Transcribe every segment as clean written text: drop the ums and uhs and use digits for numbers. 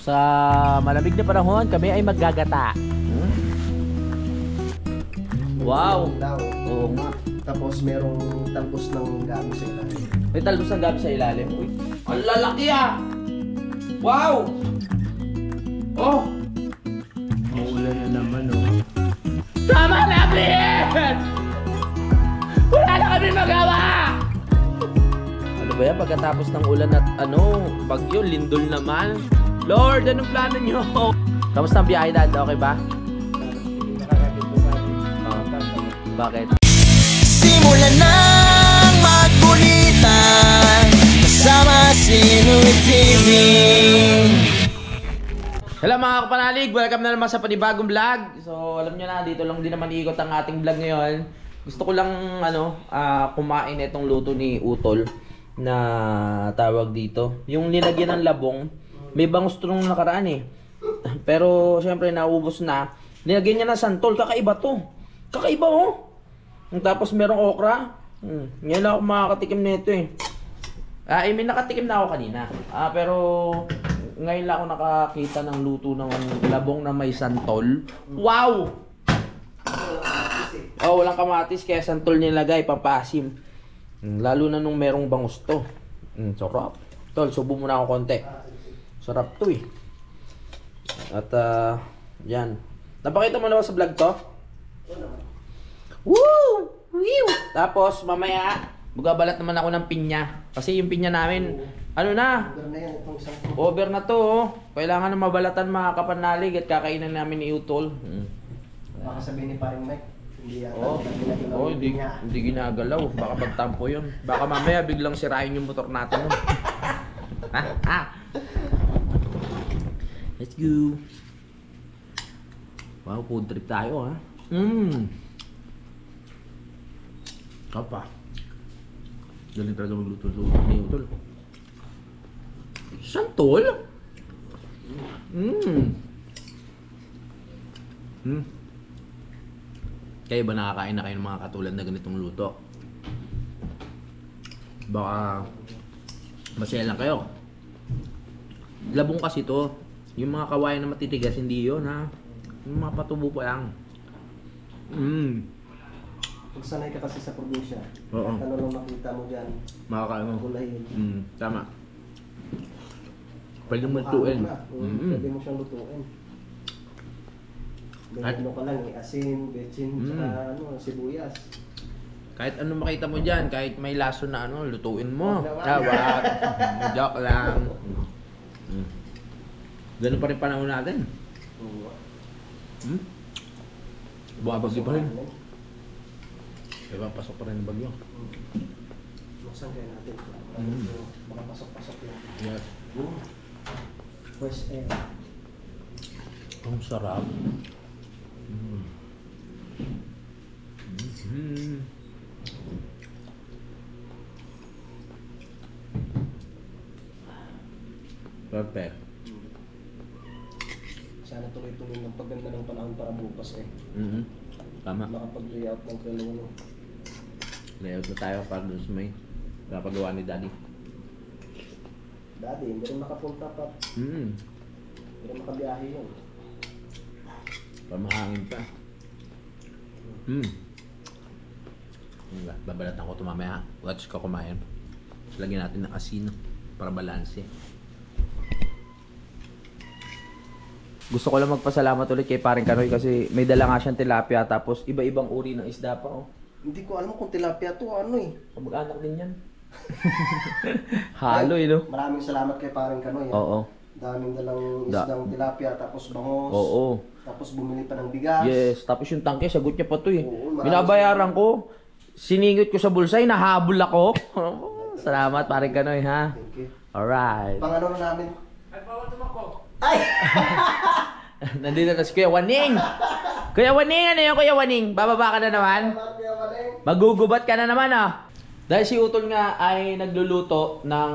Sa malamig na panahon, kami ay maggagata. Wow! Oo nga. Tapos merong talbos ng gabi sa ilalim. May talbos ng gabi sa ilalim. Uy, ang lalaki ah! Wow! Oh! Maulan na naman oh. Tama na, please! Wala na kami magawa! Ano ba yan? Pagkatapos ng ulan at bagyo, lindol naman. Lord, anong plano nyo? Kamusta ang biyahe dad? Okay ba? Bakit? Simulan ng magbulitan kasama si Nuy TV. Hello mga kapanalig! Welcome na naman sa panibagong vlog. So alam nyo na, dito lang din naman iikot ang ating vlog ngayon. Gusto ko lang kumain itong luto ni Utol na tawag dito. Yung nilagyan ng labong, may bangus to nung nakaraan eh. Pero syempre naubos na. Nilagyan niya ng santol, kakaiba to. Kakaiba oh! Tapos merong okra. Ngayon lang ako makakatikim nito eh. I mean, nakatikim na ako kanina. Pero ngayon lang ako nakakita ng luto ng labong na may santol. Wow! Oh, walang kamatis kaya santol nilagay, pampasim. Lalo na nung merong bangus to. Sarap. Tol, subo muna ako konti. Sarap to eh. At yan. Napakita mo na ba sa vlog to? Woo! Woo! Tapos mamaya magbabalat naman ako ng pinya. Kasi yung pinya namin, ano na? Over na to oh. Kailangan na mabalatan mga kapanalig at kakainan namin ni Utol. Baka sabihin ni paring Mike, hindi yata. Oh, hindi ginagalaw. Baka pagtampo yun. Baka mamaya biglang sirain yung motor natin. Let's go. Wow, food trip tayo ha. Apa? Galing talaga magluto ni Utol. Santol? Kayo ba nakakain na kayo ng mga katulad na ganitong luto? Baka masaya lang kayo. Labong kasi to. Yung mga kawayan na matitigas, hindi yun ha. Yung mga patubo pa lang. Pag sanay ka kasi sa probinsya, Oo. ano lang makita mo dyan, Makakain mo. gulayin. Tama. Pwede mo lutuin. Pwede mo siyang lutuin. May ano ka lang eh, asin, betsin, saka sibuyas. Kahit ano makita mo dyan, kahit may laso na lutuin mo. Wag naman. Tawag. Joke lang. Ganun pa rin panahon natin. Buwabagyo pa rin. Diba, pasok pa rin ang bagyo. Buksan kaya natin. Baka pasok-pasok lang. Yes. Fresh air. Ang sarap. Perfect. Sana tuloy-tuloy ng pagganda ng panahon para bukas eh. Tama. Makapag-layout ng kailangan. Layout na tayo para doon sa may napagawa ni Daddy. Daddy, hindi rin makapunta pa. Hindi rin makabiyahe yun. Pamahangin pa. Babalatan ko ito mamaya. Watch ko kumain. Lagyan natin ng asin para balanse. Gusto ko lang magpasalamat ulit kay Paring Kanoy kasi may dala nga siyang tilapia tapos iba-ibang uri ng isda pa oh. Hindi ko alam kung tilapia to ano eh. Kamag-anak din yan. Halo eh no? Maraming salamat kay Paring Kanoy. Oo. Daming dalang isdang tilapia tapos bangos. Oo. Tapos bumili pa ng bigas. Yes, tapos yung tangke, sagot niya pa to eh. Oo, binabayaran ko, siningit ko sa bulsay, nahabol ako. Salamat, Paring Kanoy ha. Thank you. Alright. Pang ano na namin? Ay! Nandito na si Kuya Waning! Kuya Waning, ano yun Kuya Waning? Bababa ka na naman? Magugubat ka na naman ah! Dahil si Utol nga ay nagluluto ng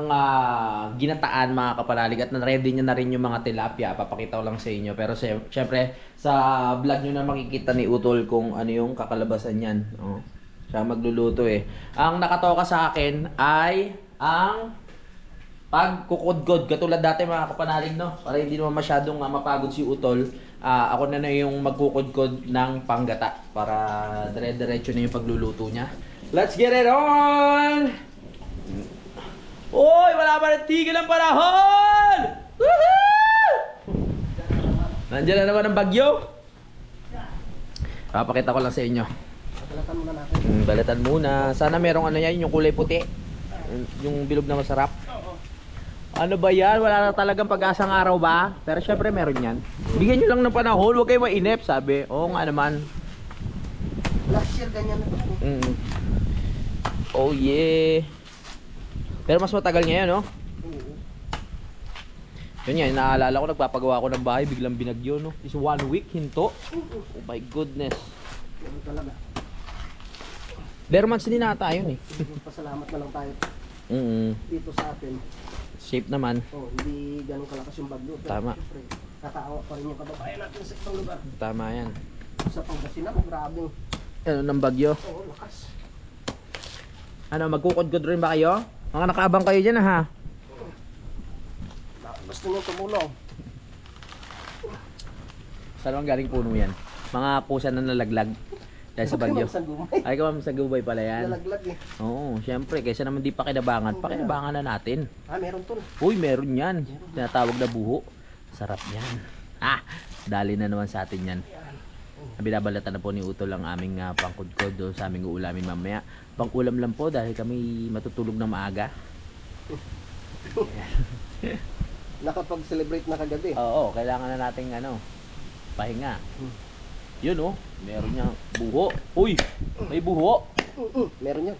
ginataan mga kapanalig at na-ready niya na rin yung mga tilapia. Papakita ko lang sa inyo. Pero syempre sa vlog nyo na makikita ni Utol kung ano yung kakalabasan yan. Oh. Siya magluluto eh. Ang nakatoka sa akin ay ang pag kukod-kod, katulad dati mga kapanalig, no? Para hindi naman masyadong mapagod si Utol, ako na yung magkukod-kod ng panggata para dire-diretso na yung pagluluto niya. Let's get it on! Uy! Wala pa rin tigil ang panahon! Woohoo! Nandiyan na naman ang bagyo. Papakita ko lang sa inyo. Balatan muna natin. Balatan muna. Sana merong ano yan, yung kulay puti. Yung bilog na masarap. Ano ba yan? Wala na talagang pag-asang araw ba? Pero syempre meron yan. Bigyan nyo lang ng panahon, huwag kayo mainip, sabi. Oo nga naman. Last year ganyan na ito. Oh yeah. Pero mas matagal ngayon, no? Yun yan, naalala ko, nagpapagawa ako ng bahay, biglang binagyo, no? Is 1 week, hinto. Oh my goodness. Ganun talaga. Bare months din nata yun eh. Pasalamat na lang tayo Mm. dito sa atin. Safe naman. Oh, hindi ganun kalakas yung bagyo. Pero Tama. Siyempre, kakaawa pa rin yung kababayan natin sa ibang lugar. Tama yan. Sa Pangasinan, grabing. Ano ng bagyo? Oo, lakas. Ano, magkukod-kod rin ba kayo? Mga nakaabang kayo dyan ha? Gusto nyo tumulong. Saan naman galing puno yan? Mga pusa na nalaglag dahil sa bagyo. Ay, kawam sa gubay pala yan. Nalaglag eh. Oo, syempre, kaysa naman di pakinabangan, pakinabangan na natin. Ah, meron tol. Uy, meron yan. Tinatawag na buho. Sarap yan. Ah, dali na naman sa atin yan. Binabalatan na po ni Utol ang aming pangkudkod do sa aming uulamin mamaya. Pang-ulam lang po dahil kami matutulog ng maaga. Nakapag-celebrate na kagabi. Oo, kailangan na nating pahinga. Yun oh, meron niyang buho. Uy, may buho. Meron yan.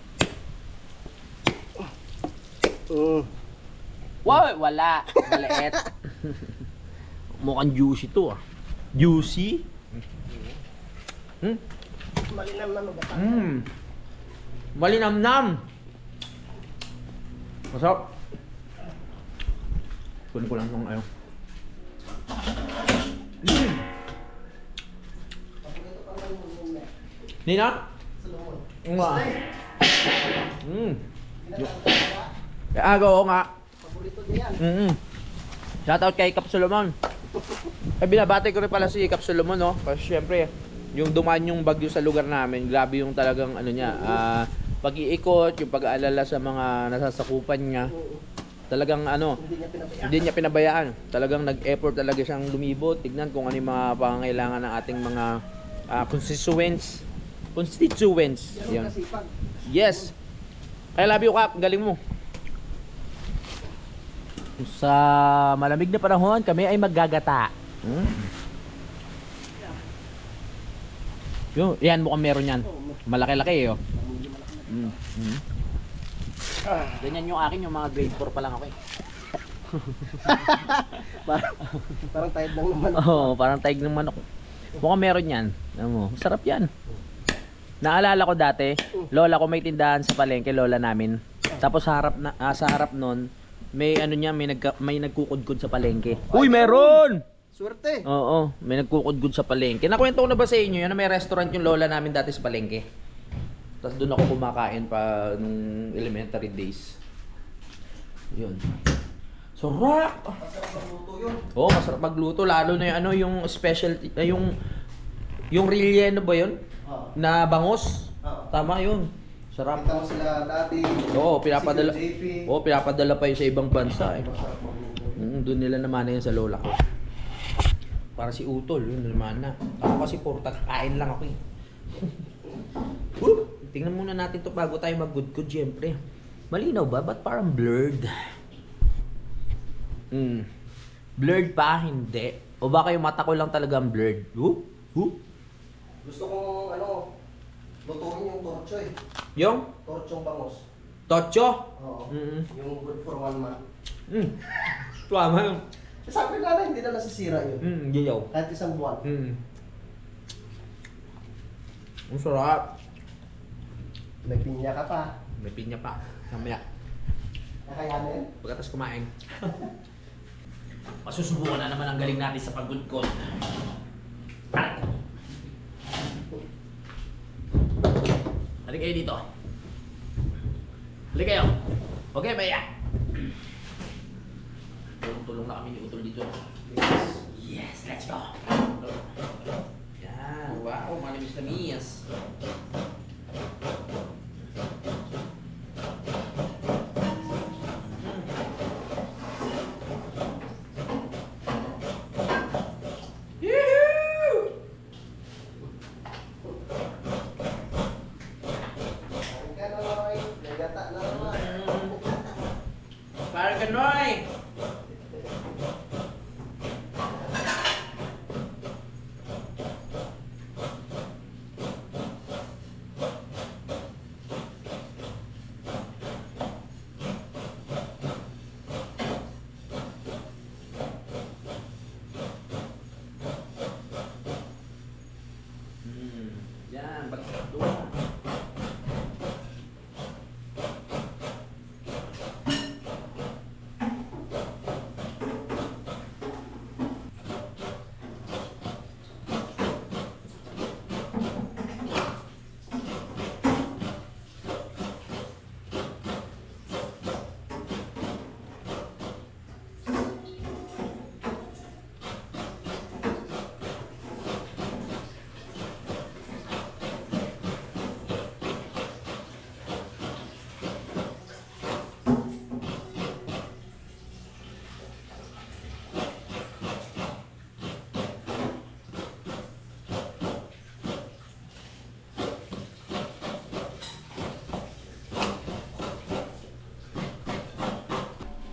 Wow, wala. Maliit. Mukhang juicy to ah. Juicy? Malinam na lugatan. Malinamnam. Masarap. Kunin ko lang nung Nina? Nga. Oo nga. Paborito din yan. Shoutout kay Kap Solomon. Binabati ko rin pala si Kap Solomon, no? Kasi syempre, yung dumaan yung bagyo sa lugar namin, grabe yung talagang pag-iikot, yung pag-aalala sa mga nasasakupan niya. Talagang hindi niya pinabayaan. Talagang nag-effort talaga siyang lumibot. Tignan kung ano yung mga pangangailangan ng ating mga constituents. Yun. Yes. I love you, Kap. Galing mo. Sa malamig na panahon, kami ay maggagata. Yan, mukhang meron yan. Malaki-laki eh. Ganyan yung akin, yung mga grade 4 pa lang ako eh. Parang tayad ng naman. Oo, parang taig ng manok. Mukhang meron yan. Masarap yan. Naalala ko dati, lola ko may tindahan sa palengke, lola namin. Tapos sa harap nun, may may nagkukudkod sa palengke. Uy, meron! Swerte. Oo, may nagkukudkod sa palengke. Nakwento ko na ba sa inyo yun na may restaurant yung lola namin dati sa palengke? Tapos doon ako kumakain pa nung elementary days. Yun. Sarap! Masarap magluto yun. Oo, masarap magluto. Lalo na yung specialty, yung relleno ba yun? Na bangos. Tama yun. Sarap. Kita mo sila dati. Oo, pinapadala. si JP. Oo, pinapadala pa yun sa ibang bansa eh. Masarap magluto. Doon nila naman na yan sa lola ko. Para si Utol, yun naman na. Ako kasi puro kakain lang ako eh. Tingnan muna natin to bago tayo mag-good-good, syempre. Malinaw ba? Ba't parang blurred? Blurred pa? Hindi. O baka yung mata ko lang talaga ang blurred? Gusto kong lutuin yung torcho eh. Yung? Torchong bangos. Tocho? Oo. Mm. Yung good for 1 month. Tuwama yun. Sabi nga na, hindi na nasisira yun. Giyaw. Kahit isang buwan. Ang sarap. May pinya ka pa. May pinya pa. Mamaya. Kakayanin? Pagkatas kumain. Masusubukan na naman ang galing natin sa pag-good-good. Halik kayo dito. Halik kayo. Okay, Maya. kami ni Utol dito. Yes, let's go! Yan, wow, manamis na miyas. Parang ganoy! Yan, balik doon.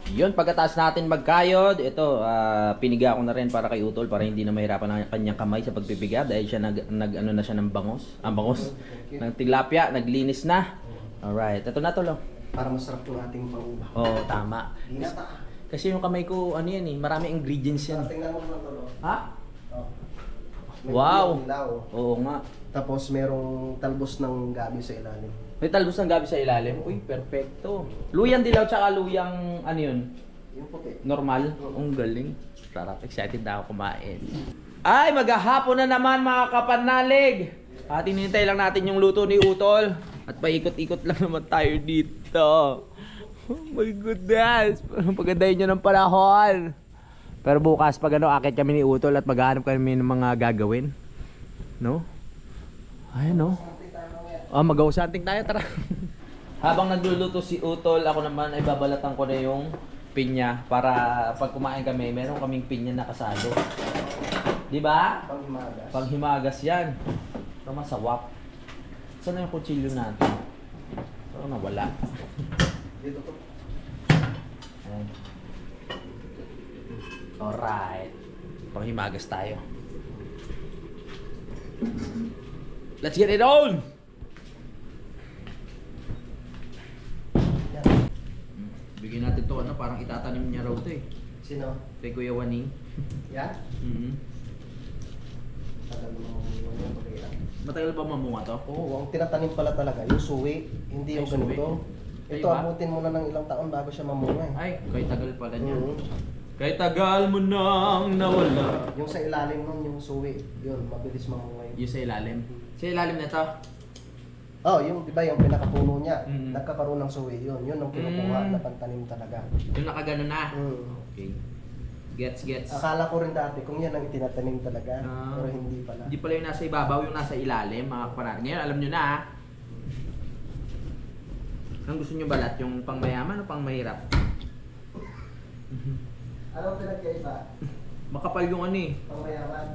Yun, pagkatapos natin magkayod, ito, piniga ko na rin para kay Utol para hindi na mahirapan ang kanyang kamay sa pagpipiga dahil siya ano na siya ng bangos, ng tilapia, naglinis na. Alright, ito na Tol. Para masarap yung ating pang-uba. Oo, tama. Dinata. Kasi yung kamay ko, ano yan eh, marami ingredients yan. Tingnan mo naman tolo. Ha? Oh. May Wow! dilaw. Oo nga. Tapos merong talbos ng gabi sa ilalim. May talbos ng gabi sa ilalim. Uy, perfecto. Luyang dilaw tsaka luyang, ano yun? Yung puti. Normal. Ang galing. Sarap. Excited na ako kumain. Ay, maghahapon na naman mga kapanalig. At hinintay lang natin yung luto ni Utol. At paikot-ikot lang naman tayo dito. Oh my goodness. Pagandahin nyo ng panahon. Pero bukas pag ano, akit kami ni Utol at maghahanap kami ng mga gagawin. No? Ay, no? Mag-ausanting tayo, tara. Habang nagluluto si Utol, ako naman ay babalatan ko na yung pinya para pag kumain kami, meron kaming pinya na kasalo. Di ba? Panghimagas. Panghimagas yan. Ito masawap. Saan na yung kutsilyo natin? Ito nawala. Dito to. Ayan. Alright. Panghimagas tayo. Let's get it on! Yan. Bigyan natin to ano, parang itatanim niya raw to eh. Sino? Kay Kuya Waning. Yan? Tagal mo yung pagkaya. Matagal ba mamunga to? Oo, ang tinatanim pala talaga, yung suwi, hindi yung Ay, suwi. ganito. Ay, Ito, ba? abutin mo na ng ilang taon bago siya mamunga eh. Ay, kay tagal pala niya. Oo. Kay tagal mo nang nawala. Yung sa ilalim nun, yung suwi, yun, mabilis mamunga yun. Yung sa ilalim. Sa ilalim na to. Oh, yung, di ba, yung pinakapuno niya, Mm. nagkakaroon ng suwi, yun ang kinukuha Mm. na pantanim talaga. Yung nakagano na. Mm. Okay. Gets. Akala ko rin dati kung yan ang itinatanim talaga, Ah. pero hindi pala. Hindi pala yung nasa ibabaw, yung nasa ilalim, mga kapanari. Ngayon, alam nyo na ha. Anong gusto nyo balat? Yung pang mayaman o pang mahirap? Ano pinagkaiba? Makapal yung ano eh. Pangmayaman.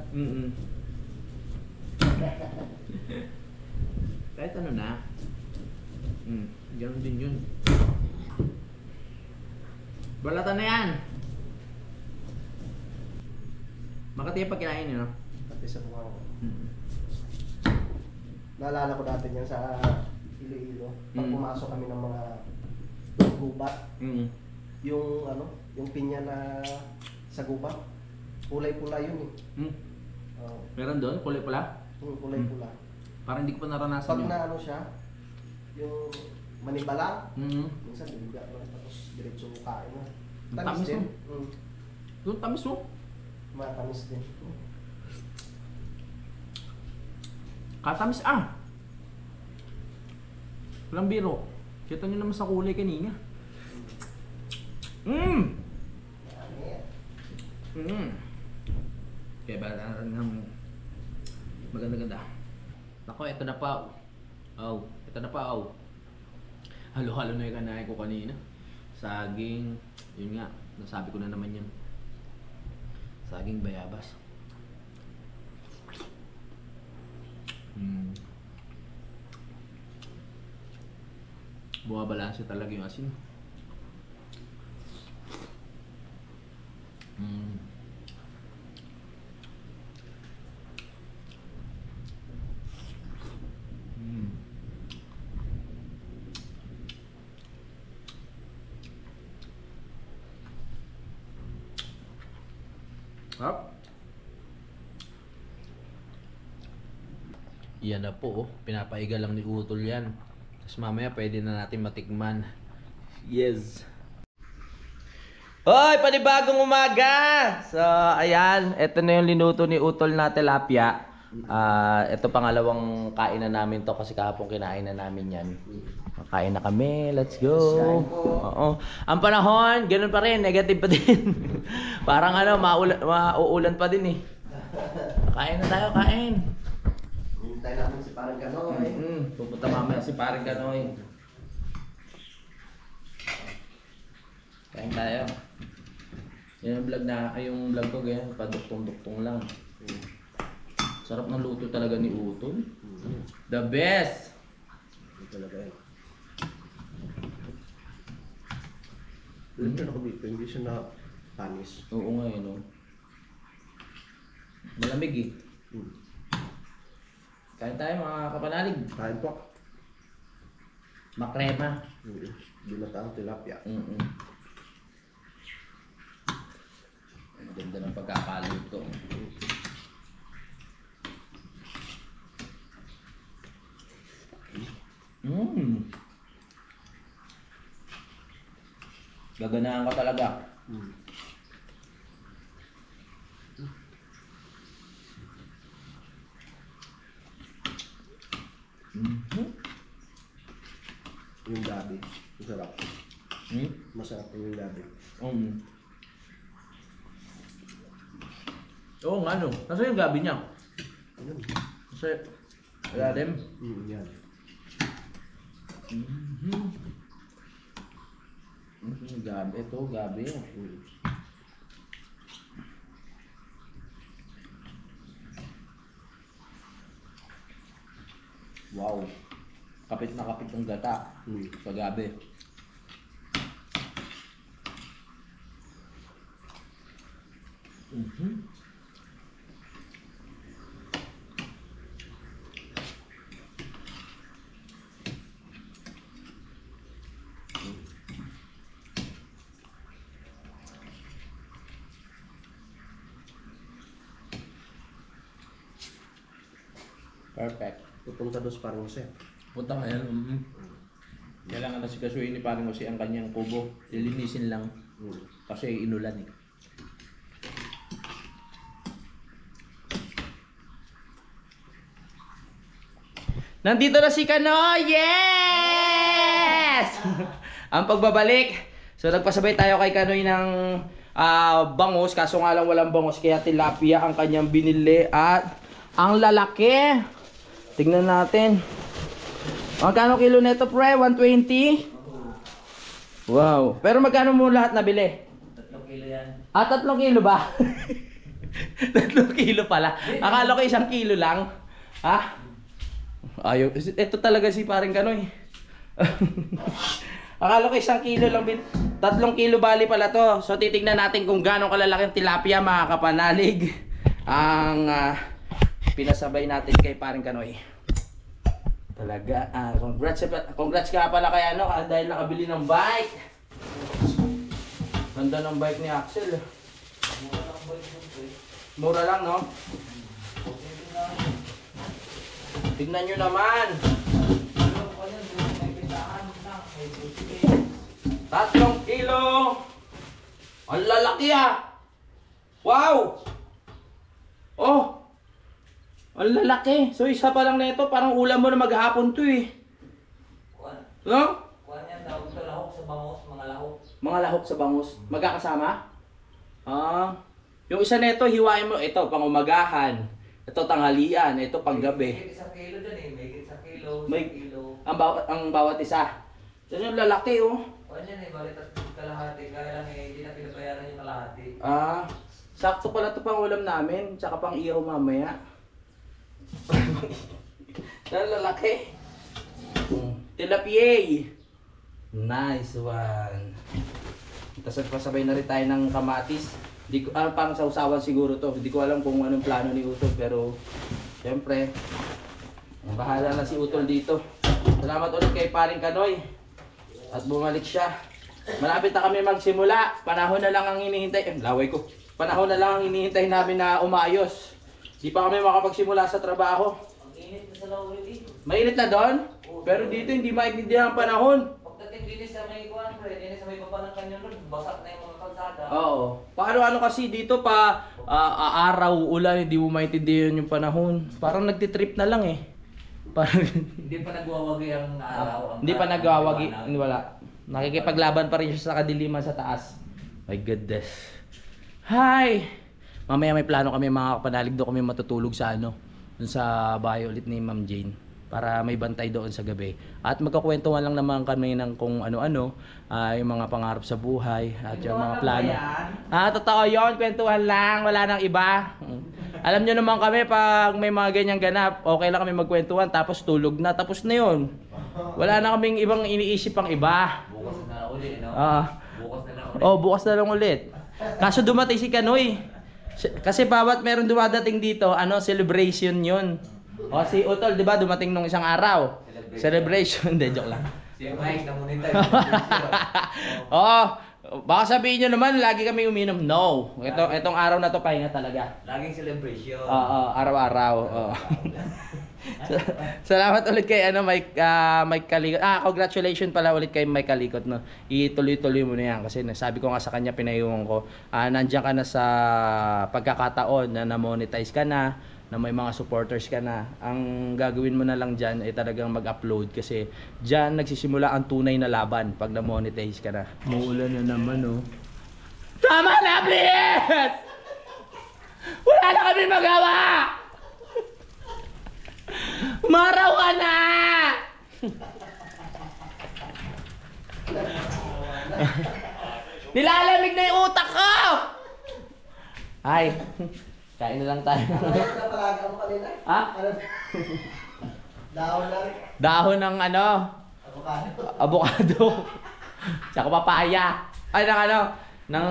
Kahit ano na. Ganun din yun. Balatan na yan! Makati yung pag kinain yun, no? Pati sa buwan ko. Naalala ko dati yan sa Iloilo. Pag Mm. pumasok kami ng mga gubat, yung ano, yung pinya na sa gubat, kulay-pula yun eh. Oh, Meron doon? Kulay pula? yung kulay-pula. Parang hindi ko pa naranasan Pag yun. na ano siya, yung manibalang, Mm. minsan bibiga lang tapos diretso kain na. Ang Tamis tamis din. mo. Doon, tamis mo. Matamis din. Katamis Walang biro. Kita nyo naman sa kulay kanina. Yan. Kaya ba ng maganda-ganda. Nako, ito na pa. Oh, ito na pa. Oh. Halo-halo na yung kanain ko kanina. Saging, yun nga, nasabi ko na naman yun. Saging bayabas. Bumabalanse talaga yung asin. Up. Yan na po, oh. Pinapaiga lang ni Utol yan. Tapos mamaya pwede na natin matikman. Yes. Hoy, panibagong umaga! So, ayan, ito na yung linuto ni Utol na tilapia. Ito pangalawang kain na namin to kasi kahapon kinain na namin yan. Kain na kami, let's go. Oo. Ang panahon, ganun pa rin, negative pa din. Parang ano, mauulan pa din eh. Kain na tayo, kain. Hintay natin si Parang Ganoy. Pupunta mamaya si Parang Ganoy. Kain tayo. Yan yung vlog yung vlog ko ganyan, paduktong-duktong lang. Sarap ng luto talaga ni Utol. The best! Ito talaga yan. Ito na dito, hindi siya na panis. Oo nga no. Malamig eh. Kain tayo mga kapanalig. Kain po. Makrema. Binataang tilapia. Ang ganda ng pagkakaluto. Gaganahan ka talaga. Yung gabi. Masarap. Masarap yung gabi. Oo nga no. Nasa yung gabi niya? Ayun. Nasa ilalim? Yan. Gabi. Ito, gabi. Wow. Kapit na kapit ng gata. Sa gabi. Perfect. Pupunta doon sa Parang Jose. Punta nga yan. Kailangan na si Kasuin ni Parang Jose ang kanyang kubo. Lilinisin lang. Kasi inulan eh. Nandito na si Kano! Yes! Ang pagbabalik. So nagpasabay tayo kay Kanoy ng bangus. Kaso nga lang walang bangus. Kaya tilapia ang kanyang binili. At ang lalaki. Tignan natin. Magkano kilo nito, pre? 120? Wow. Pero magkano mo lahat nabili? 3 kilo yan. 3 kilo ba? 3 kilo pala. Akala ko 1 kilo lang. Ha? Ayaw. Ito talaga si Paring Kanoy. Akala ko 1 kilo lang. 3 kilo bali pala to. So titignan natin kung gaano kalalaki ang tilapia, mga kapanalig. Ang pinasabay natin kay Paring Kanoy. Talaga, congrats ka pala kay ano, dahil nakabili ng bike. Ganda ng bike ni Axel. Mura lang, no? Tignan nyo naman. 3 kilo. Ang lalaki ah. Wow. Oh. Ang lalaki. So isa pa lang nito, parang ulam mo na maghapon to eh. No? Kuha niyan, tawag ito lahok sa bangus, mga lahok. Mga lahok sa bangus. Magkakasama? Yung isa nito, hiwain mo. Ito, pang umagahan. Ito, tanghalian. Ito, pang gabi. May isang kilo dyan eh. May isang kilo, May- isang kilo. Ang bawat isa. Yan yung lalaki, oh. O yan eh, balik at kalahati. Kaya lang eh, hindi na pinabayaran yung kalahati. Ah, sakto pala ito pang ulam namin. Tsaka pang ihaw mamaya. Yan, lalaki. Tilapia. Nice one. Tapos pasabay na rin tayo ng kamatis. Di ko, parang sausawan siguro to. Hindi ko alam kung anong plano ni Utol, pero siyempre, bahala na si Utol dito. Salamat ulit kay Paring Kanoy. At bumalik siya. Malapit na kami magsimula. Panahon na lang ang hinihintay. Laway ko. Panahon na lang ang hinihintay namin na umayos. Di pa kami makapagsimula sa trabaho. Ang init na sa lawin dito. Mainit na doon, pero dito hindi maintindihan ang panahon. Pagdating dinis sa may kuwan, dinis sa may baba ng kanyon nun, basak na yung mga kalsada. Oo. Paano kasi dito pa araw, ulan, hindi mo maintindihan yung panahon. Parang nagtitrip na lang eh. Parang Hindi pa nagwawagi ang araw. hindi pa nagwawagi, wala. Nakikipaglaban pa rin siya sa kadiliman sa taas. My goodness. Hi! Mamaya may plano kami mga kapanalig, doon kami matutulog sa dun sa bahay ulit ni Ma'am Jane. Para may bantay doon sa gabi. At magkakwentuhan lang naman kami ng kung ano-ano, yung mga pangarap sa buhay at yung mga plano. Totoo yun, kwentuhan lang, wala nang iba. Alam nyo naman kami, pag may mga ganyang ganap, okay lang kami magkwentuhan, tapos tulog na, tapos na yun. Wala na kaming ibang iniisip pang iba. Bukas na lang ulit, no? Bukas na lang ulit. Oh, bukas na lang ulit. Kaso dumating si Kanoy. Kasi bawat meron dumadating dito, celebration yun. O si Utol, di ba, dumating nung isang araw. Celebration. Hindi, joke lang. Si Mike, namunintay. Baka sabihin nyo naman, lagi kami uminom. No. Itong araw na to, pahinga talaga. Laging celebration. Araw-araw. Salamat ulit kay Mike Kalikot. Congratulations pala ulit kay Mike Kalikot, no. Ituloy-tuloy mo na yan kasi nasabi ko nga sa kanya, pinayungan ko, nandiyan ka na sa pagkakataon na na-monetize ka na may mga supporters ka na. Ang gagawin mo na lang dyan ay talagang mag-upload kasi dyan nagsisimula ang tunay na laban pag na-monetize ka na. Muulan na naman, oh. Tama na, please! Wala na kami magawa! Maraw ka na! Nilalamig na yung utak ko! Ay, kain na lang tayo. Ano na palagi mo kanina? Ha? Ano? Dahon lang. Dahon ng Avocado. avocado. Tsaka papaya. Ay, ng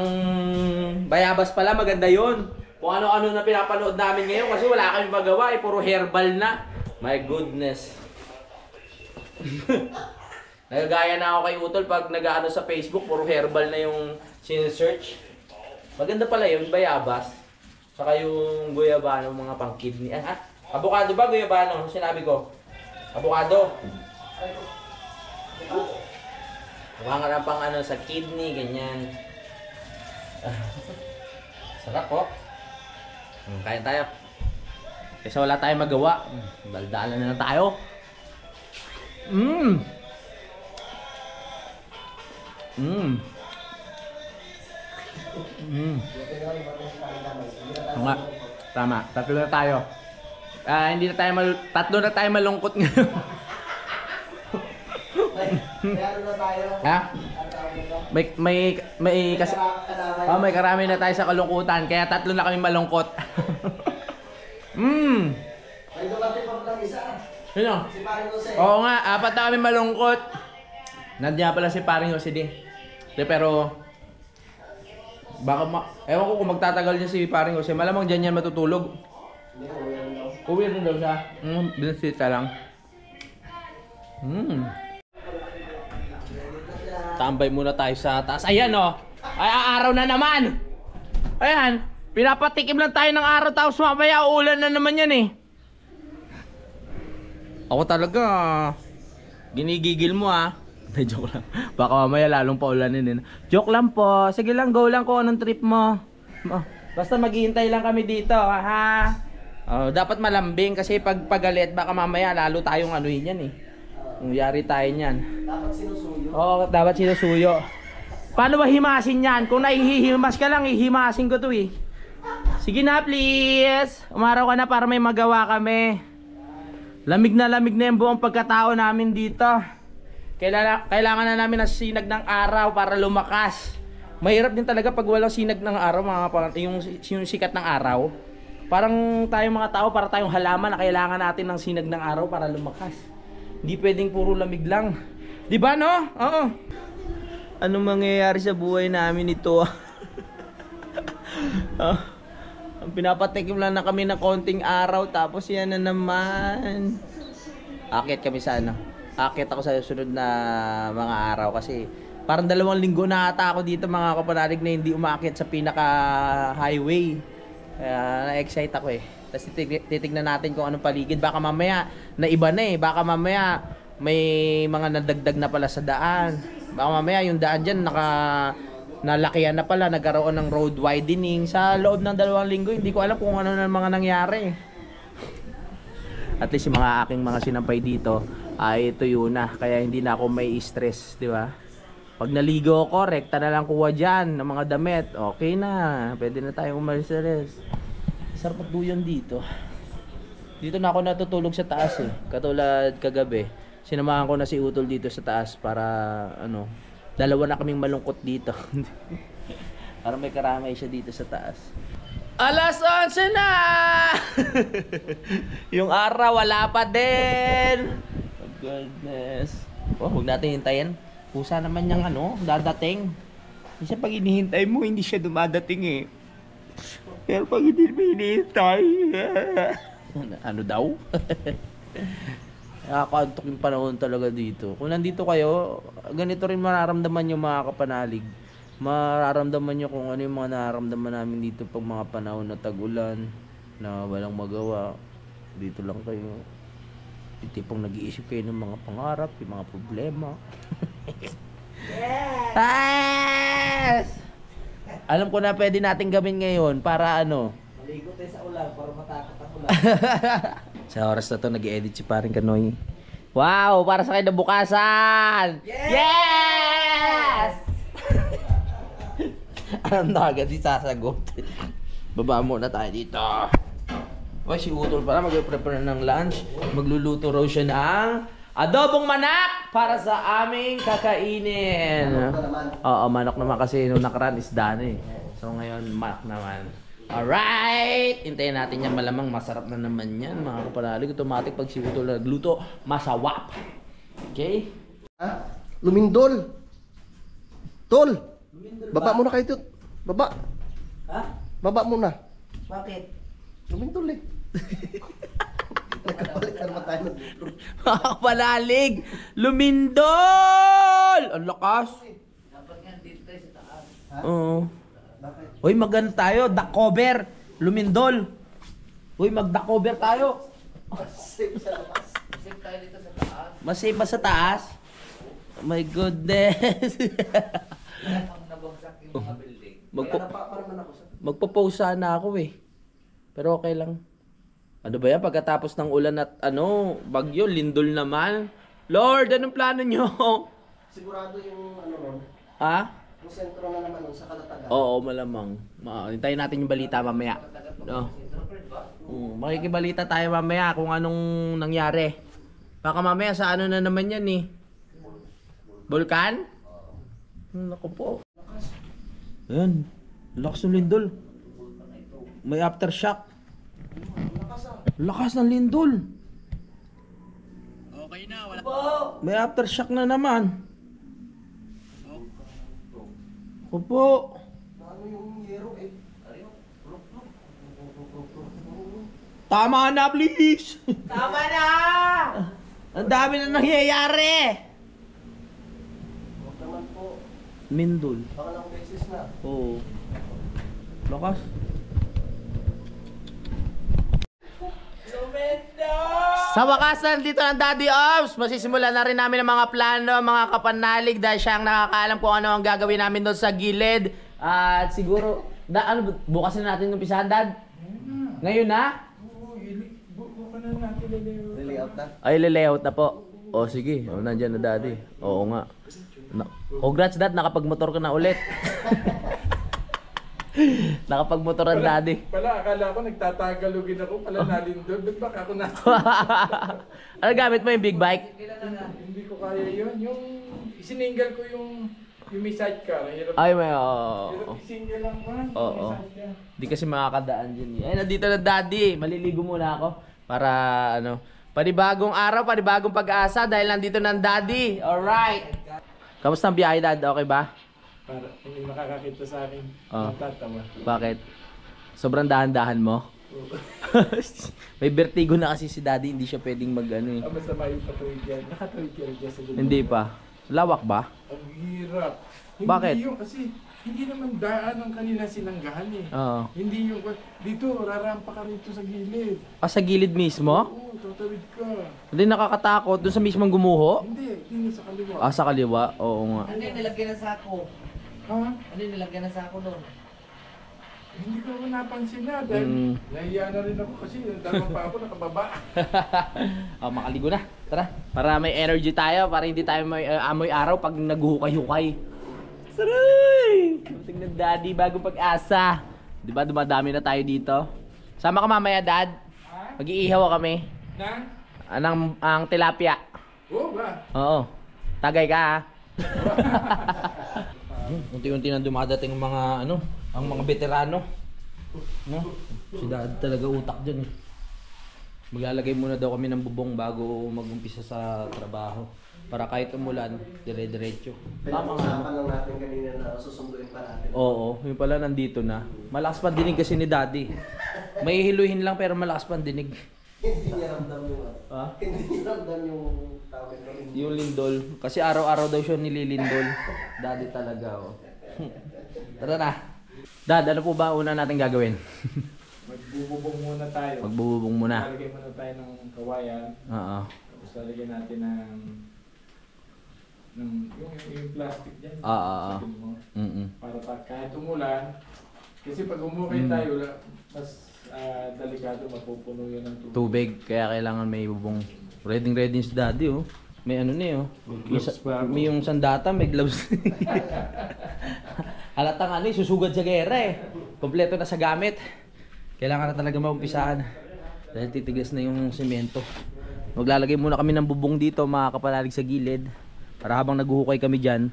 bayabas pala, maganda yun. Kung ano-ano na pinapanood namin ngayon kasi wala kami magawa, puro herbal na. My goodness. Nagagaya na ako kay Utol pag nag-ano sa Facebook, puro herbal na yung sinesearch. Maganda pala yun, bayabas. Saka yung guyabano, mga pang-kidney. Avocado ba, guyabano? Sinabi ko. Avocado. Mukha nga lang pang sa kidney, ganyan. Sarap po. Kain tayo. Kasi wala tayong magawa. Daldalan na lang tayo. Nga, tama. Tatlo na tayo. Tatlo na tayo malungkot ngayon. Kaya ano na tayo? Ha? Kasi may karami na tayo sa kalungkutan kaya tatlo na kami malungkot. May dumating pa lang isa. Sino? Si Paring Jose. Oo nga, apat na kami malungkot. Nandiyan pala si Paring Jose din. Pero baka ewan ko kung magtatagal niya si Paring Jose. Malamang dyan yan matutulog. Hindi ko yan daw. Uwi rin daw siya. Binisita lang. Tambay muna tayo sa taas. Ayan oh. Ay, araw na naman. Ayan. Pinapatikim lang tayo ng araw tapos mamaya ulan na naman yan eh. Ako talaga ginigigil mo ah. Joke lang. Baka mamaya lalong paulanin din. Joke lang po. Sige lang, go lang ko anong trip mo. Basta maghihintay lang kami dito, ha. Dapat malambing kasi pag pagalit baka mamaya lalo tayong anuhin yan eh. Yari tayo niyan. Dapat sinusuyo. Oo, dapat sinusuyo. Paano ba himasin yan? Kung nahihimas ka lang, hihimasin ko to eh. Sige na, please. Umaraw ka na para may magawa kami. Lamig na yung buong pagkatao namin dito. Kailangan na namin ng sinag ng araw para lumakas. Mahirap din talaga pag walang sinag ng araw, yung sikat ng araw. Parang tayong mga tao, para tayong halaman na kailangan natin ng sinag ng araw para lumakas. Hindi pwedeng puro lamig lang. Di ba, no? Oo. Anong mangyayari sa buhay namin ito? Ang pinapatikim lang na kami ng konting araw, tapos yan na naman. Akit kami sa ano. Akit ako sa susunod na mga araw kasi parang 2 linggo na ata ako dito mga kapanalig na hindi umakit sa pinaka highway. Kaya na-excite ako eh. Tapos titignan natin kung anong paligid. Baka mamaya na iba na eh. Baka mamaya may mga nadagdag na pala sa daan. Baka mamaya yung daan dyan nalakihan na pala, nagkaroon ng road widening sa loob ng 2 linggo. Hindi ko alam kung ano na mga nangyari. At least yung mga aking mga sinampay dito ay tuyo na, kaya hindi na ako may stress, di ba? Pag naligo ako, rekta na lang kuha dyan ng mga damit, okay na, pwede na tayong umalis sa rest. Sarap magduyan dito. Dito na ako natutulog sa taas eh, katulad kagabi. Sinamahan ko na si Utol dito sa taas para ano, 2 na kaming malungkot dito. Para may karamay siya dito sa taas. Alas 11 na! Yung araw wala pa din. Oh goodness. Oh, huwag natin hintayin. Pusa naman yung ano, dadating. Kasi pag hinihintay mo, hindi siya dumadating eh. Pero pag hindi mo hinihintay, ano daw? Nakakaantok yung panahon talaga dito. Kung nandito kayo, ganito rin mararamdaman yung mga kapanalig. Mararamdaman nyo kung ano yung mga nararamdaman namin dito pag mga panahon na tag-ulan, na walang magawa. Dito lang kayo. Yung tipong nag-iisip kayo ng mga pangarap, yung mga problema. Yes! Alam ko na pwede natin gawin ngayon para ano? Maligo tayo sa ulan para matakot ang ulan. Sa oras na to nag-edit si paring Kanoy. Wow! Para sa kinabukasan! Yes! Alam na agad di sasagot. Baba muna tayo dito. Uy, si Utol pala mag-prepare ng lunch. Magluluto raw siya ng adobong manak para sa aming kakainin. Oo, manok naman kasi nung nakaraan isda na eh. So ngayon, manok naman. Alright! Hintayin natin yan, malamang masarap na naman yan mga kapanalig. Automatic pag si Utol nagluto, masawap. Okay? Ha? Lumindol. Tol. Baba muna kayo tut. Baba. Ha? Baba muna. Bakit? Lumindol eh. Nagkabalik na naman tayo ng dito. Mga kapanalig! Lumindol! Ang lakas! Dapat nga dito tayo sa taas. Oo. Bakit? Uy, maganda tayo. Duck cover. Lumindol. Uy, mag-duck cover tayo. Safe sa labas. Isip tayo dito sa taas. Mas safe ba sa taas? Oh my goodness. Ang nabagsak yung mga building. Magpo Kaya napaparman ako sa... magpo-post sana ako eh. Pero okay lang. Ano ba yan? Pagkatapos ng ulan at ano, bagyo, lindol naman. Lord, anong plano nyo? Sigurado yung ano nun. Ha? Yung sentro na naman nun sa Kalatagan. Oo, malamang. Hintayin natin yung balita mamaya. No. Makikibalita tayo mamaya kung anong nangyari. Baka mamaya sa ano na naman yan eh. Vulkan? Naku po. Ayan. Lakas ng lindol. May aftershock. Lakas ng lindol. Okay na. Wala po. May aftershock na naman. Ako po. Ano yung yero eh? Tama na, please. Tama na! Ang dami na nangyayari. Huwag naman po. Lindol. Baka lang beses na. Oo. Lakas. Sa wakas, nandito ang Daddy Ops. Masisimulan na rin namin ang mga plano, mga kapanalig, dahil siya ang nakakaalam kung ano ang gagawin namin doon sa gilid. At siguro, bukas na natin umpisahan, Dad? Ngayon na? Layout na. Ay, layout na po. O sige, nandyan na Daddy. Oo nga. Congrats, Dad, nakapag-motor ka na ulit. Nakapagmotoran daddy. Pala, akala ko nagtatagalogin ako. Pala nalindol. Ba't baka ako na? Ano gamit mo yung big bike? Hindi ko kaya yun. Yung siningal ko yung may sidecar. Hirap, Ay, may hirap isingle lang man. Oo. May sidecar. Hindi kasi makakadaan dyan. Ay, nandito na daddy. Maliligo muna ako. Para ano, panibagong araw, panibagong pag-asa dahil nandito na ang daddy. Alright. Kamusta ang biyahe dad? Okay ba? Para hindi makakakita sa akin. Oh. Matatawa. Bakit? Sobrang dahan-dahan mo? May vertigo na kasi si daddy. Hindi siya pwedeng mag ano eh. Masama yung patuwid yan. Nakatuwid ka rin dyan sa gulo. Hindi pa. Lawak ba? Ang hirap. Hindi Bakit? yun kasi hindi naman daan ang kanila sinanggahan eh. Oo. Hindi yung dito rarampa ka rito sa gilid. Sa gilid mismo? Oo, tatawid ka. Hindi nakakatakot. Doon sa mismong gumuho? Hindi sa kaliwa. Sa kaliwa? Oo nga. Ano yung nilagyan ng sako? Ha? Ano yung nilagyan ng sako doon? Hindi ko napansin na dahil nahiya na rin ako kasi yung dalawang pa ako nakababa. Makaligo na. Tara. Para may energy tayo. Para hindi tayo may amoy araw pag naghuhukay-hukay. Saray! Tingnan daddy, bagong pag-asa. Di ba dumadami na tayo dito? Sama ka mamaya dad. Mag-iihaw kami. Na? Ang tilapia. Oo ba? Oo. Tagay ka ha. Unti-unti na dumadating ang mga ano, ang mga veterano. No? Si dad talaga utak dyan eh. Maglalagay muna daw kami ng bubong bago mag-umpisa sa trabaho. Para kahit umulan, dire-diretso. Tama nga. Pinag-usapan lang natin kanina na susunduin pa natin. Oo, yung pala nandito na. Malakas pa dinig kasi ni daddy. May hiluhin lang pero malakas pa dinig. Hindi niya ramdam yung Ha? Hindi niya ramdam yung tawag ng Yung lindol. Kasi araw-araw daw siya nililindol. Daddy talaga oh. Tara na. Dad, ano po ba una natin gagawin? Magbububong muna tayo. Magbububong muna. Lalagay muna tayo ng kawayan. Oo. Tapos lalagyan natin ng yung plastic dyan. Oo. Sabihin mo. Mm. Para kahit umulan, kasi pag umukay tayo, mas delikado, mapupuno yun ng tubig. Tubig, kaya kailangan may bubong. Ready si daddy oh. May ano niya oh. May yung sandata, may gloves. Halatang ano eh, susugad sa gera eh. Kompleto na sa gamit. Kailangan na talaga maumpisahan. Dahil titigas na yung semento. Maglalagay muna kami ng bubong dito, mga kapalalig sa gilid. Para habang naghuhukay kami dyan,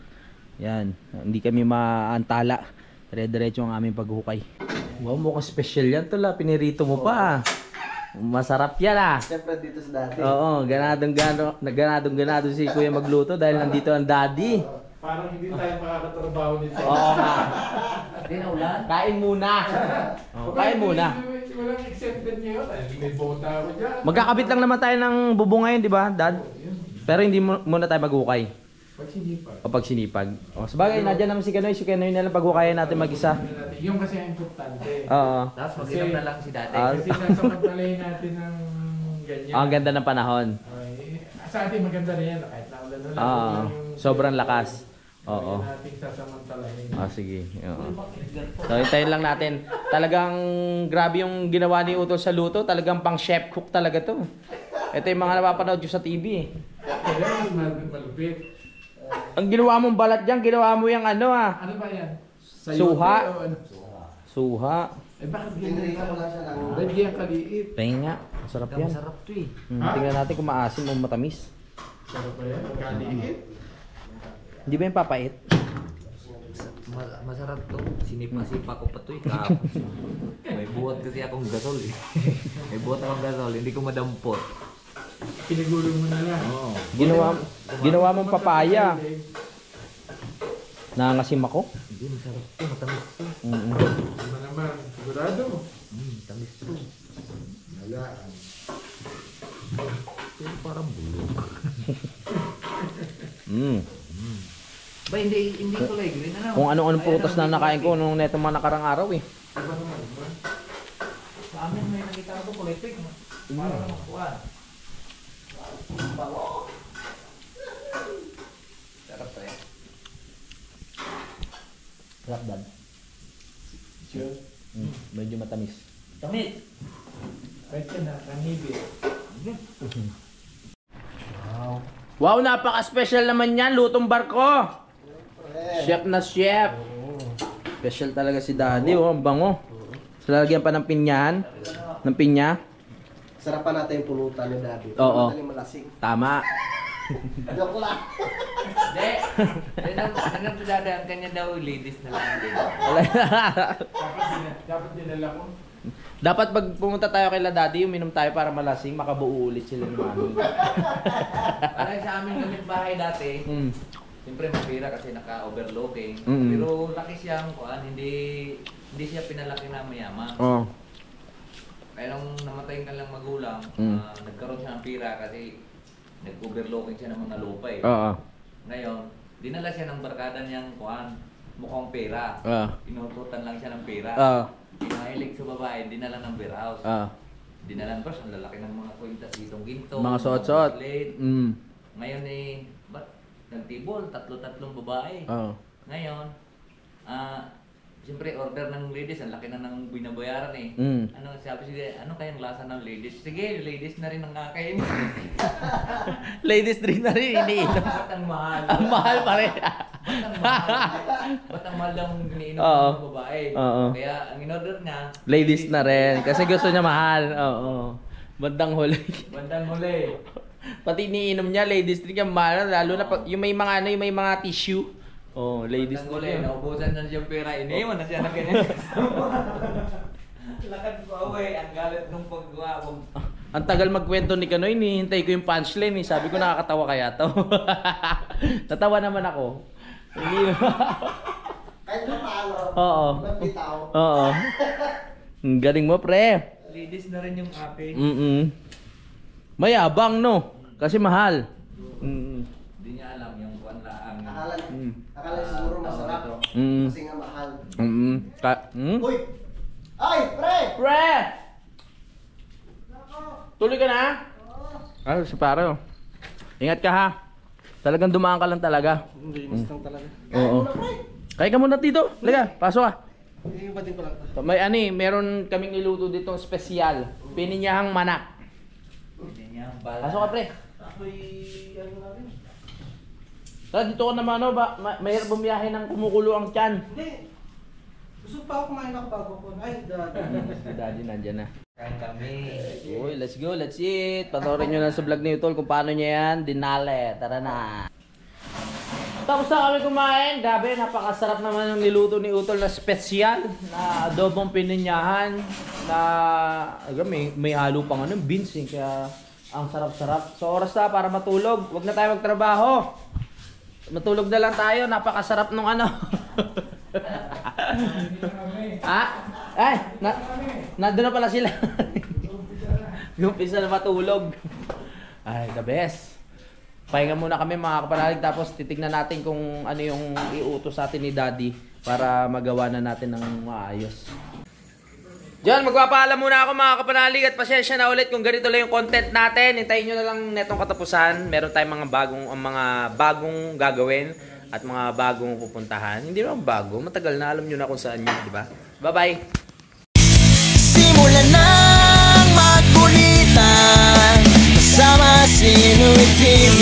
yan, hindi kami maantala. Dire-diretso ang aming paghuhukay. Wow, mukhang special yan tula. Pinirito mo pa. Masarap yan ah. Siyempre dito sa dati. Oo, ganadong si Kuya magluto dahil nandito ang daddy. Parang hindi tayo makakatrabaho nito. Oo nga. Hindi na ulan? Kain muna. Kain muna. Walang exempted ngayon. May bota ako dyan. Magkakabit lang naman tayo ng bubong ngayon, di ba, Dad? Pero hindi muna tayo maghukay. Pag sinipag. Kapag sinipag. O, sabagay, nadyan naman si Kanoy na lang paghukayan natin mag-isa. Yung kasi ang importante. Oo. Tapos mag-inom na lang si dati. Kasi sasamantalayin natin ng ganyan. Ang ganda ng panahon. Okay. Sa atin maganda rin yan. Kahit naulan na lang. Oo. Sobrang lakas. Oo. Kaya natin sasamantalayin. Sige. Oo. So, hintayin lang natin. Talagang grabe yung ginawa ni Utol sa luto. Talagang pang chef cook talaga to. Ito yung mga napapanood nyo sa TV eh. Kaya malupit. Ang ginawa mong balat dyan, ginawa mo yung ano ah. Ano ba yan? Suha. Sayote o ano? Suha. Eh bakit Tinrika ko lang siya ng... Ba't ganyan kaliit? Pahinga. Masarap yan. Masarap to eh. Tingnan natin kung maasim o matamis. Sarap ba yan? Kaliit? Hindi ba yung papait? Masarap to. Sinipa-sipa ko pa to eh. Kahapon. May buhat kasi akong gasol eh. May buhat akong gasol. Hindi ko madampot. Pinigulo mo na lang. Oo. Ginawa mong papaya. Nangasim ako. Hindi, masarap to. Matamis to. Ano naman? Sigurado? Matamis to. Wala. Pero parang bulok. Ba, hindi kulay green. Ano? Kung ano-anong prutas na nakain ko nung netong mga nakarang araw eh. Ano naman? Sa amin may nakita ko kulay pink. Parang makuha. Sarap to eh. Sarap dad. Sure. Medyo matamis. Tamit. Kahit ka na, kanibit. Wow, napaka-special naman yan. Lutong barko. Chef na chef. Special talaga si Daddy, oh, ang bango. So, lalagyan pa ng pinyahan, ng pinya. Sarapan natin yung pulutan ni Daddy. Oo. Madaling malasing. Tama. Joke lang. Hindi. Yan ang Daddy, ang kanya daw ladies na lang din. Dapat dinala ko. Dapat pag pumunta tayo kay Daddy, uminom tayo para malasing, makabuo ulit sila ni Mami. Parang sa amin gamit bahay dati, Mm. siyempre mapira kasi naka-overlooking. Mm. Pero laki siyang kuan, hindi siya pinalaki na mayaman. Oh. Kaya nung namatay ka lang magulang, nagkaroon siya ng pira kasi nag-overlooking siya ng mga lupa eh. Oo. Ngayon, dinala siya ng barkada niyang kuan, mukhang pera. Inututan lang siya ng pera. Mahilig sa babae, dinala ng beer house. Dinala ng pers, ang lalaki ng mga kwintas, gintong-ginto. Mga suot-suot. Ngayon eh, ba't nagtibol? Tatlo-tatlong babae. Ngayon, siyempre order ng ladies, ang laki na ng binabayaran eh. Ano, sabi sige, ano kayang lasa ng ladies? Sige, ladies na rin ang kakain. Ladies drink na rin, iniinom. Ba't ang mahal? Ang mahal pa rin. Ba't ang mahal daw iniinom Oo. ng mga babae? Oo. Kaya ang in-order niya, Ladies na rin. Kasi gusto niya mahal. Oo. Bandang huli. bandang huli. Pati iniinom niya, ladies drink yung mahal. Lalo na pag, yung may mga ano, yung may mga tissue. Oh, ladies Bandang huli, drink. naubusan na siyang pera, iniwan na siya ng ganyan. Lakad ko away, ang galit nung paggawa. Ang tagal magkwento ni Kanoy, hinihintay ko yung punchline eh. Sabi ko nakakatawa kaya to. Natawa naman ako. Hindi. Kahit na paano. Oo. Nagbitaw. Oo. Ang galing mo, pre. Ladies na rin yung ate. Mayabang, no? Kasi mahal. Hindi niya alam yung kuwanlaang. Akala siguro masarap. Kasi nga mahal. Uy! Ay, pre! Pre! Tuloy ka na? Ah, si pare, oh. Ingat ka, ha? Talagang dumaan ka lang talaga. Linis lang talaga. Oo. Kaya ka muna dito. Liga, pasok ka. Ibatin ko lang. May meron kaming niluto dito special. Pininyahang manak. Hindi niya ang bala. Pasok ka, pre. Ako'y ano na rin. Tara, dito ka naman, no? Mahirap bumiyahe ng kumukulo ang tiyan. Hindi. Gusto pa ako kumain ako bago ko. Ay, Daddy. Si Daddy nandyan na. Kain kami. Uy, let's go, let's eat. Panoorin nyo na sa vlog ni Utol kung paano niya yan dinale. Tara na. Tapos na kami kumain. Grabe, napakasarap naman yung niluto ni Utol na special. Na adobong pininyahan. Na may halo pang beans eh. Kaya ang sarap-sarap. So oras na para matulog. Huwag na tayo magtrabaho. Matulog na lang tayo. Napakasarap nung ano. Ay, nandun na pala sila. Umpisa na matulog. Ay, the best. Pahinga muna kami mga kapanalig, tapos titignan natin kung ano yung iutos sa atin ni Daddy para magawa na natin ng maayos. Diyan, magpapaalam muna ako mga kapanalig at pasensya na ulit kung ganito lang yung content natin. Hintayin nyo na lang netong katapusan. Meron tayong mga bagong gagawin at mga bagong pupuntahan. Hindi naman bago, matagal na, alam nyo na kung saan yun, di ba? Bye-bye! Simulan ng magkulitan kasama si Inuit TV.